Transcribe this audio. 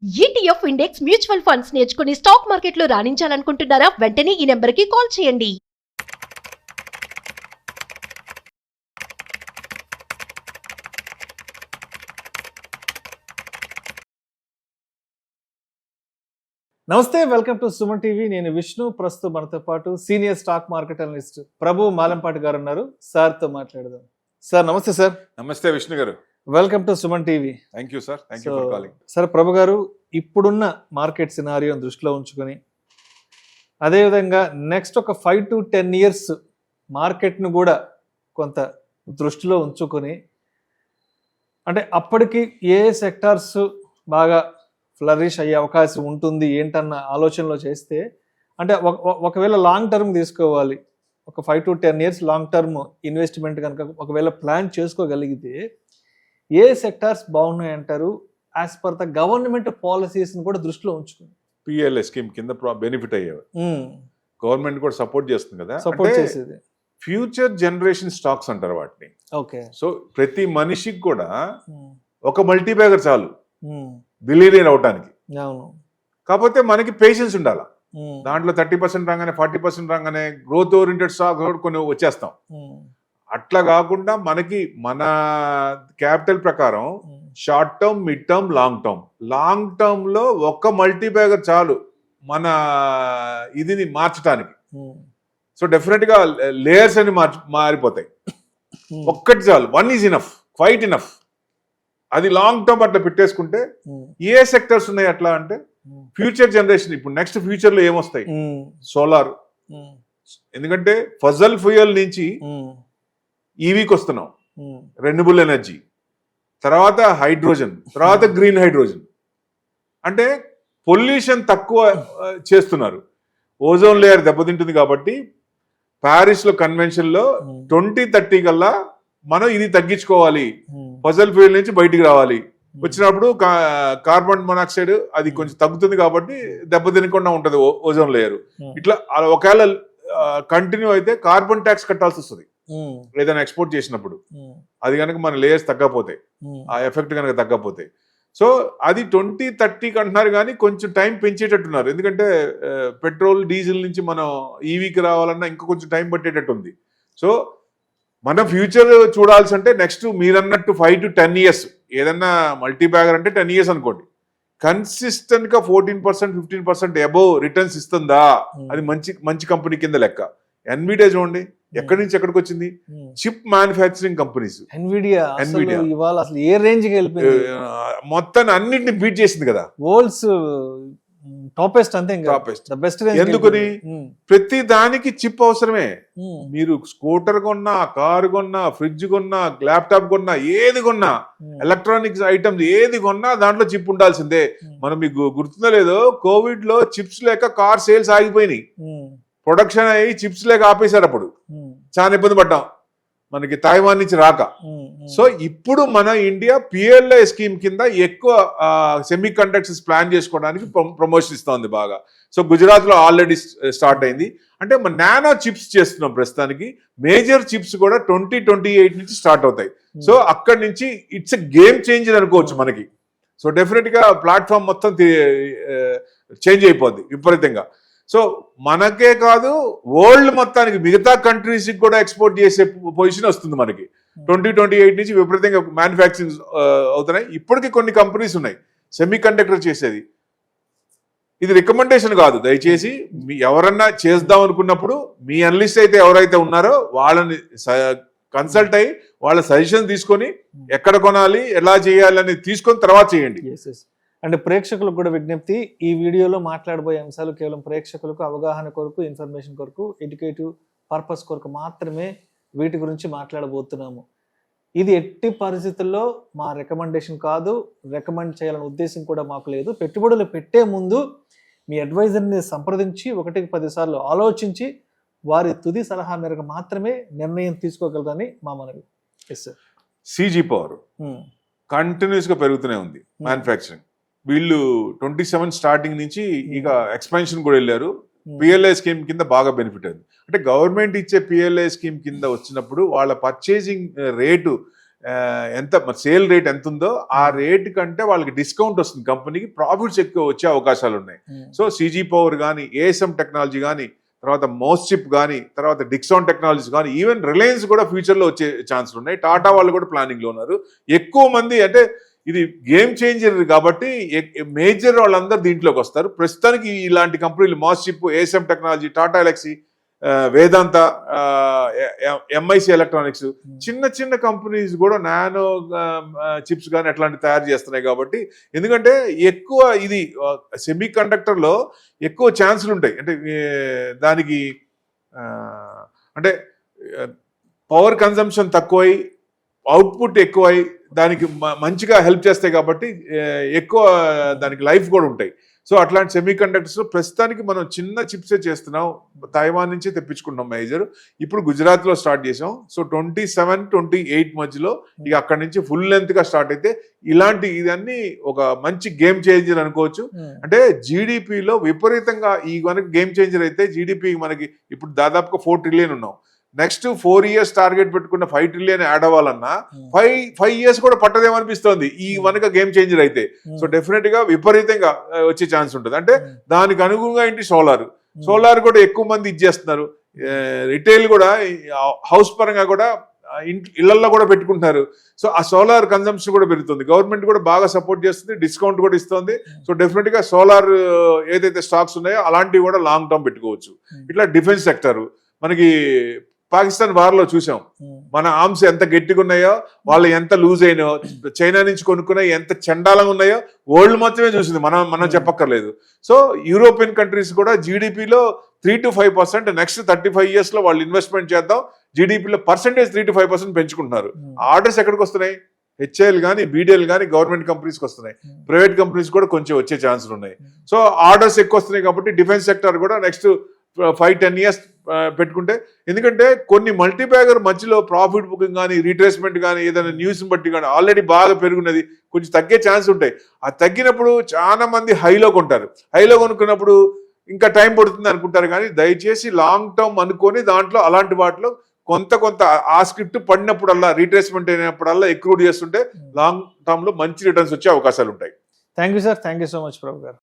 ETF index mutual funds నేర్చుకుని stock మార్కెట్లో రాణించాలనుకుంటున్నారా? వెంటనే ఈ నెంబర్కి కాల్ చేయండి. నమస్తే, వెల్కమ్ టు సుమన్ టీవీ. నేను విష్ణు. ప్రస్తుతం మనతో పాటు సీనియర్ స్టాక్ మార్కెట్ అనలిస్ట్ ప్రభు మాలంపాటి గారు ఉన్నారు. సార్తో మాట్లాడదాం. సార్ నమస్తే. సార్ నమస్తే Vishnu garu. Welcome to Suman TV. Thank you sir. Thank you for calling. Sir, Prabhu garu, ఇప్పుడున్న మార్కెట్ సినారియోని దృష్టిలో ఉంచుకొని అదేవిధంగా నెక్స్ట్ ఒక 5 to 10 years మార్కెట్ను కూడా కొంత దృష్టిలో ఉంచుకొని, అంటే అప్పటికి ఏ సెక్టార్స్ బాగా ఫ్లరిష్ అయ్యే అవకాశం ఉంటుంది ఏంటన్న ఆలోచనలో చేస్తే, అంటే ఒకవేళ లాంగ్ టర్మ్ తీసుకోవాలి, ఒక 5 to 10 years long term investment కనుక ఒకవేళ ప్లాన్ చేసుకోగలిగితే ఏ సెక్టార్స్ బాగున్నాయంటారు? యాజ్ పర్ ద గవర్నమెంట్ పాలసీస్ని కూడా దృష్టిలో ఉంచుకుని పిఎల్ఐ స్కీమ్ కింద బెనిఫిట్ అయ్యేవి. గవర్నమెంట్ కూడా సపోర్ట్ చేస్తుంది కదా, సపోర్ట్ చేసేది. ఫ్యూచర్ జనరేషన్ స్టాక్స్ అంటారు వాటిని. ఓకే. సో ప్రతి మనిషికి కూడా ఒక మల్టీ బ్యాగర్ చాలు బిలియనీర్ అవటానికి. అవును. కాకపోతే మనకి పేషెన్స్ ఉండాలి. దాంట్లో 30% రాగానే 40% రాగానే గ్రోత్ ఓరియంటెడ్ స్టాక్స్ కొన్ని వచ్చేస్తాం. అట్లా కాకుండా మనకి మన క్యాపిటల్ ప్రకారం short term, mid term, long term లో ఒక్క మల్టీ బ్యాగర్ చాలు మన ఇది మార్చడానికి. సో డెఫినెట్ గా లేయర్స్ అని మారిపోతాయి. ఒక్కటి చాలు, 1 is enough, క్వైట్ ఇనఫ్. అది లాంగ్ టర్మ్ అట్లా పెట్టేసుకుంటే ఏ సెక్టర్స్ ఉన్నాయి అట్లా అంటే ఫ్యూచర్ జనరేషన్. ఇప్పుడు నెక్స్ట్ ఫ్యూచర్ లో ఏమొస్తాయి? సోలార్, ఎందుకంటే ఫజల్ ఫ్యూయల్ నుంచి ఈవీకి వస్తున్నాం, రెన్యూబుల్ ఎనర్జీ, తర్వాత హైడ్రోజన్, తర్వాత గ్రీన్ హైడ్రోజన్. అంటే పొల్యూషన్ తక్కువ చేస్తున్నారు. ఓజోన్ లేయర్ దెబ్బతింటుంది కాబట్టి ప్యారిస్ లో కన్వెన్షన్ లో 2030 కల్లా మనం ఇది తగ్గించుకోవాలి, ఫజల్ ఫ్యూయల్ నుంచి బయటికి రావాలి. వచ్చినప్పుడు కార్బన్ మొనాక్సైడ్ అది కొంచెం తగ్గుతుంది కాబట్టి దెబ్బతినకుండా ఉంటది ఓజోన్ లేయర్. ఇట్లా ఒకవేళ కంటిన్యూ అయితే కార్బన్ ట్యాక్స్ కట్టాల్సి వస్తుంది ఏదైనా ఎక్స్పోర్ట్ చేసినప్పుడు. అది కనుక మన లేయర్స్ తగ్గపోతే, ఆ ఎఫెక్ట్ కనుక తగ్గపోతే. సో అది 2030కి అంటున్నారు, కానీ కొంచెం టైం పెంచేటట్టున్నారు. ఎందుకంటే పెట్రోల్, డీజిల్ నుంచి మనం ఈవీకి రావాలన్నా ఇంకా కొంచెం టైం పట్టేటట్టు ఉంది. సో మన ఫ్యూచర్ చూడాల్సి అంటే నెక్స్ట్ మీరన్నట్టు 5 to 10 years, ఏదన్నా మల్టీ బ్యాగర్ అంటే 10 years అనుకోండి, కన్సిస్టెంట్ గా 14%, 15% అబోవ్ రిటర్న్స్ ఇస్తుందా, అది మంచి కంపెనీ కింద లెక్క. ఎన్విడియా చూడండి ఎక్కడి నుంచి ఎక్కడికి వచ్చింది. Chip manufacturing companies. ఎన్విడియా ఇవాళ అసలు ఏ రేంజ్ కి వెళ్ళిపోయింది, మొత్తాన్ని అన్నింటిని బీట్ చేసింది కదా. వరల్డ్స్ టాపెస్ట్, అంతే బెస్ట్. ఎందుకని? ప్రతి దానికి చిప్ అవసరమే. మీరు స్కూటర్ కొన్నా, కారు కొన్నా, ఫ్రిడ్జ్ కొన్నా, ల్యాప్టాప్ కొన్నా, ఏది కొన్నా, ఎలక్ట్రానిక్స్ ఐటమ్స్ ఏది కొన్నా దాంట్లో చిప్ ఉండాల్సిందే. మనం మీకు గుర్తుందో లేదో, కోవిడ్ లో చిప్స్ లేక కార్ సేల్స్ ఆగిపోయినాయి. ప్రొడక్షన్ అయ్యి చిప్స్ లేక ఆపేశారు. అప్పుడు చాలా ఇబ్బంది పడ్డాం, మనకి తైవాన్ నుంచి రాక. సో ఇప్పుడు మన ఇండియా పిఎల్ఐ స్కీమ్ కింద ఎక్కువ సెమీ కండక్టర్స్ ప్లాన్ చేసుకోవడానికి ప్రమోషన్ ఇస్తోంది బాగా. సో గుజరాత్ లో ఆల్రెడీ స్టార్ట్ అయింది. అంటే మన నానో చిప్స్ చేస్తున్నాం ప్రస్తుతానికి. మేజర్ చిప్స్ కూడా 2028 నుంచి స్టార్ట్ అవుతాయి. సో అక్కడి నుంచి ఇట్స్ ఎ గేమ్ చేంజర్ అనుకోవచ్చు మనకి. సో డెఫినెట్ గా ప్లాట్ఫామ్ మొత్తం చేంజ్ అయిపోద్ది విపరీతంగా. సో మనకే కాదు, వరల్డ్ మొత్తానికి మిగతా కంట్రీస్ కూడా ఎక్స్పోర్ట్ చేసే పొజిషన్ వస్తుంది మనకి. 2028 నుంచి విపరీతంగా మ్యానుఫ్యాక్చరింగ్ అవుతున్నాయి. ఇప్పటికీ కొన్ని కంపెనీస్ ఉన్నాయి సెమీ కండక్టర్ చేసేది. ఇది రికమెండేషన్ కాదు, దయచేసి ఎవరన్నా చేద్దాం అనుకున్నప్పుడు మీ అనలిస్ట్ అయితే ఎవరైతే ఉన్నారో వాళ్ళని కన్సల్ట్ అయ్యి వాళ్ళ సజెషన్ తీసుకొని ఎక్కడ కొనాలి, ఎలా చేయాలి అనేది తీసుకొని తర్వాత చేయండి. అంటే ప్రేక్షకులకు కూడా విజ్ఞప్తి, ఈ వీడియోలో మాట్లాడబోయే అంశాలు కేవలం ప్రేక్షకులకు అవగాహన కొరకు, ఇన్ఫర్మేషన్ కొరకు, ఎడ్యుకేటివ్ పర్పస్ కొరకు మాత్రమే వీటి గురించి మాట్లాడబోతున్నాము. ఇది ఎట్టి పరిస్థితుల్లో మా రికమెండేషన్ కాదు, రికమెండ్ చేయాలనే ఉద్దేశం కూడా మాకు లేదు. పెట్టుబడులు పెట్టే ముందు మీ అడ్వైజర్ని సంప్రదించి 1కి 10 సార్లు ఆలోచించి వారి తుది సలహా మేరకు మాత్రమే నిర్ణయం తీసుకోగలరని మా మనవి. Yes sir. CG Power continuous గా పెరుగుతూనే ఉంది మ్యానుఫ్యాక్చరింగ్. వీళ్ళు 27 స్టార్టింగ్ నుంచి ఇక ఎక్స్పాన్షన్ కూడా వెళ్ళారు. పిఎల్ఐ స్కీమ్ కింద బాగా బెనిఫిట్ అయింది. అంటే గవర్నమెంట్ ఇచ్చే పిఎల్ఐ స్కీమ్ కింద వచ్చినప్పుడు వాళ్ళ పర్చేసింగ్ రేటు ఎంత సేల్ రేట్ ఎంత ఉందో ఆ రేట్ కంటే వాళ్ళకి డిస్కౌంట్ వస్తుంది, కంపెనీకి ప్రాఫిట్స్ ఎక్కువ వచ్చే అవకాశాలు ఉన్నాయి. సో సిజీ పవర్ కానీ, ఏఎస్ఎం టెక్నాలజీ కానీ, తర్వాత మోస్చిప్ కానీ, తర్వాత డిక్సాన్ టెక్నాలజీస్ కానీ, ఈవెన్ రిలయన్స్ కూడా ఫ్యూచర్లో వచ్చే ఛాన్సులు ఉన్నాయి. టాటా వాళ్ళు కూడా ప్లానింగ్లో ఉన్నారు. ఎక్కువ మంది అంటే ఇది గేమ్ చేంజర్ కాబట్టి మేజర్ వాళ్ళందరూ దీంట్లోకి వస్తారు. ప్రస్తుతానికి ఇలాంటి కంపెనీలు మోస్చిప్, ఏఎస్ఎం టెక్నాలజీ, టాటా ఎలక్సీ, వేదాంత, ఎంఐసి ఎలక్ట్రానిక్స్, చిన్న చిన్న కంపెనీస్ కూడా నానో చిప్స్ కానీ అట్లాంటి తయారు చేస్తున్నాయి. కాబట్టి ఎందుకంటే ఎక్కువ ఇది సెమీ కండక్టర్లో ఎక్కువ ఛాన్సులు ఉంటాయి. అంటే దానికి అంటే పవర్ కన్జంప్షన్ తక్కువై అవుట్పుట్ ఎక్కువై దానికి మంచిగా హెల్ప్ చేస్తాయి కాబట్టి ఎక్కువ దానికి లైఫ్ కూడా ఉంటాయి. సో అట్లాంటి సెమీ కండక్టర్స్ ప్రస్తుతానికి మనం చిన్న చిప్సే చేస్తున్నాం, తైవాన్ నుంచి తెప్పించుకుంటాం మేజర్. ఇప్పుడు గుజరాత్లో స్టార్ట్ చేసాం. సో 27-28 మధ్యలో ఇక అక్కడి నుంచి ఫుల్ లెంత్గా స్టార్ట్ అయితే ఇలాంటి ఇదన్నీ ఒక మంచి గేమ్ చేంజర్ అనుకోవచ్చు. అంటే జీడిపిలో విపరీతంగా ఈ మనకి గేమ్ చేంజర్ అయితే జీడిపి మనకి ఇప్పుడు దాదాపుగా 4 ట్రిలియన్ ఉన్నాం. నెక్స్ట్ 4 years టార్గెట్ పెట్టుకున్న 5 ట్రిలియన్ యాడ్ అవ్వాలన్నా 5 years కూడా పట్టదేమనిపిస్తోంది ఈ వనక గేమ్ చేంజర్ అయితే. సో డెఫినెట్ గా విపరీతంగా వచ్చే ఛాన్స్ ఉంటుంది. అంటే దానికి అనుగుణంగా ఏంటి సోలార్ కూడా ఎక్కువ మంది ఇచ్చేస్తున్నారు. రిటైల్ కూడా హౌస్ పరంగా కూడా ఇళ్లలో కూడా పెట్టుకుంటున్నారు. సో ఆ సోలార్ కన్జంప్షన్ కూడా పెరుగుతుంది. గవర్నమెంట్ కూడా బాగా సపోర్ట్ చేస్తుంది, డిస్కౌంట్ కూడా ఇస్తుంది. సో డెఫినెట్ గా సోలార్ ఏదైతే స్టాక్స్ ఉన్నాయో అలాంటివి కూడా లాంగ్ టర్మ్ పెట్టుకోవచ్చు. ఇట్లా డిఫెన్స్ సెక్టర్ మనకి పాకిస్తాన్ వార్ లో చూసాం, మన ఆర్మ్స్ ఎంత గట్టిగా ఉన్నాయో, వాళ్ళు ఎంత లూజ్ అయినాయో, చైనా నుంచి కొనుక్కున్నాయి ఎంత చండాలంగా ఉన్నాయో వరల్డ్ మొత్తమే చూసింది, మనం చెప్పక్కర్లేదు. సో యూరోపియన్ కంట్రీస్ కూడా జీడిపిలో 3-5% నెక్స్ట్ 35 years లో వాళ్ళు ఇన్వెస్ట్మెంట్ చేద్దాం, జీడిపిలో పర్సెంటేజ్ 3-5% పెంచుకుంటున్నారు. ఆర్డర్స్ ఎక్కడికి వస్తున్నాయి? హెచ్ఏఎల్ కానీ, బీడీఎల్ కానీ గవర్నమెంట్ కంపెనీస్కి వస్తున్నాయి. ప్రైవేట్ కంపెనీస్ కూడా కొంచెం వచ్చే ఛాన్సులు ఉన్నాయి. సో ఆర్డర్స్ ఎక్కువ వస్తున్నాయి కాబట్టి డిఫెన్స్ సెక్టర్ కూడా నెక్స్ట్ 5-10 years పెట్టుకుంటే, ఎందుకంటే కొన్ని మల్టీబ్యాగర్ మధ్యలో ప్రాఫిట్ బుకింగ్ కానీ, రీట్రేస్మెంట్ కానీ, ఏదైనా న్యూస్ బట్టి కానీ ఆల్రెడీ బాగా పెరుగున్నది, కొంచెం తగ్గే ఛాన్స్ ఉంటాయి. ఆ తగ్గినప్పుడు చాలా మంది హైలో కొంటారు. హైలో కొనుక్కున్నప్పుడు ఇంకా టైం పడుతుంది అనుకుంటారు. కానీ దయచేసి లాంగ్ టర్మ్ అనుకొని దాంట్లో అలాంటి వాటిలో కొంత ఆ స్క్రిప్ట్ పడినప్పుడల్లా, రీట్రేస్మెంట్ అయినప్పుడల్లా ఎక్కువ చేస్తుంటే లాంగ్ టర్మ్ లో మంచి రిటర్న్స్ వచ్చే అవకాశాలు ఉంటాయి. Thank you sir, thank you so much Prabhu గారు.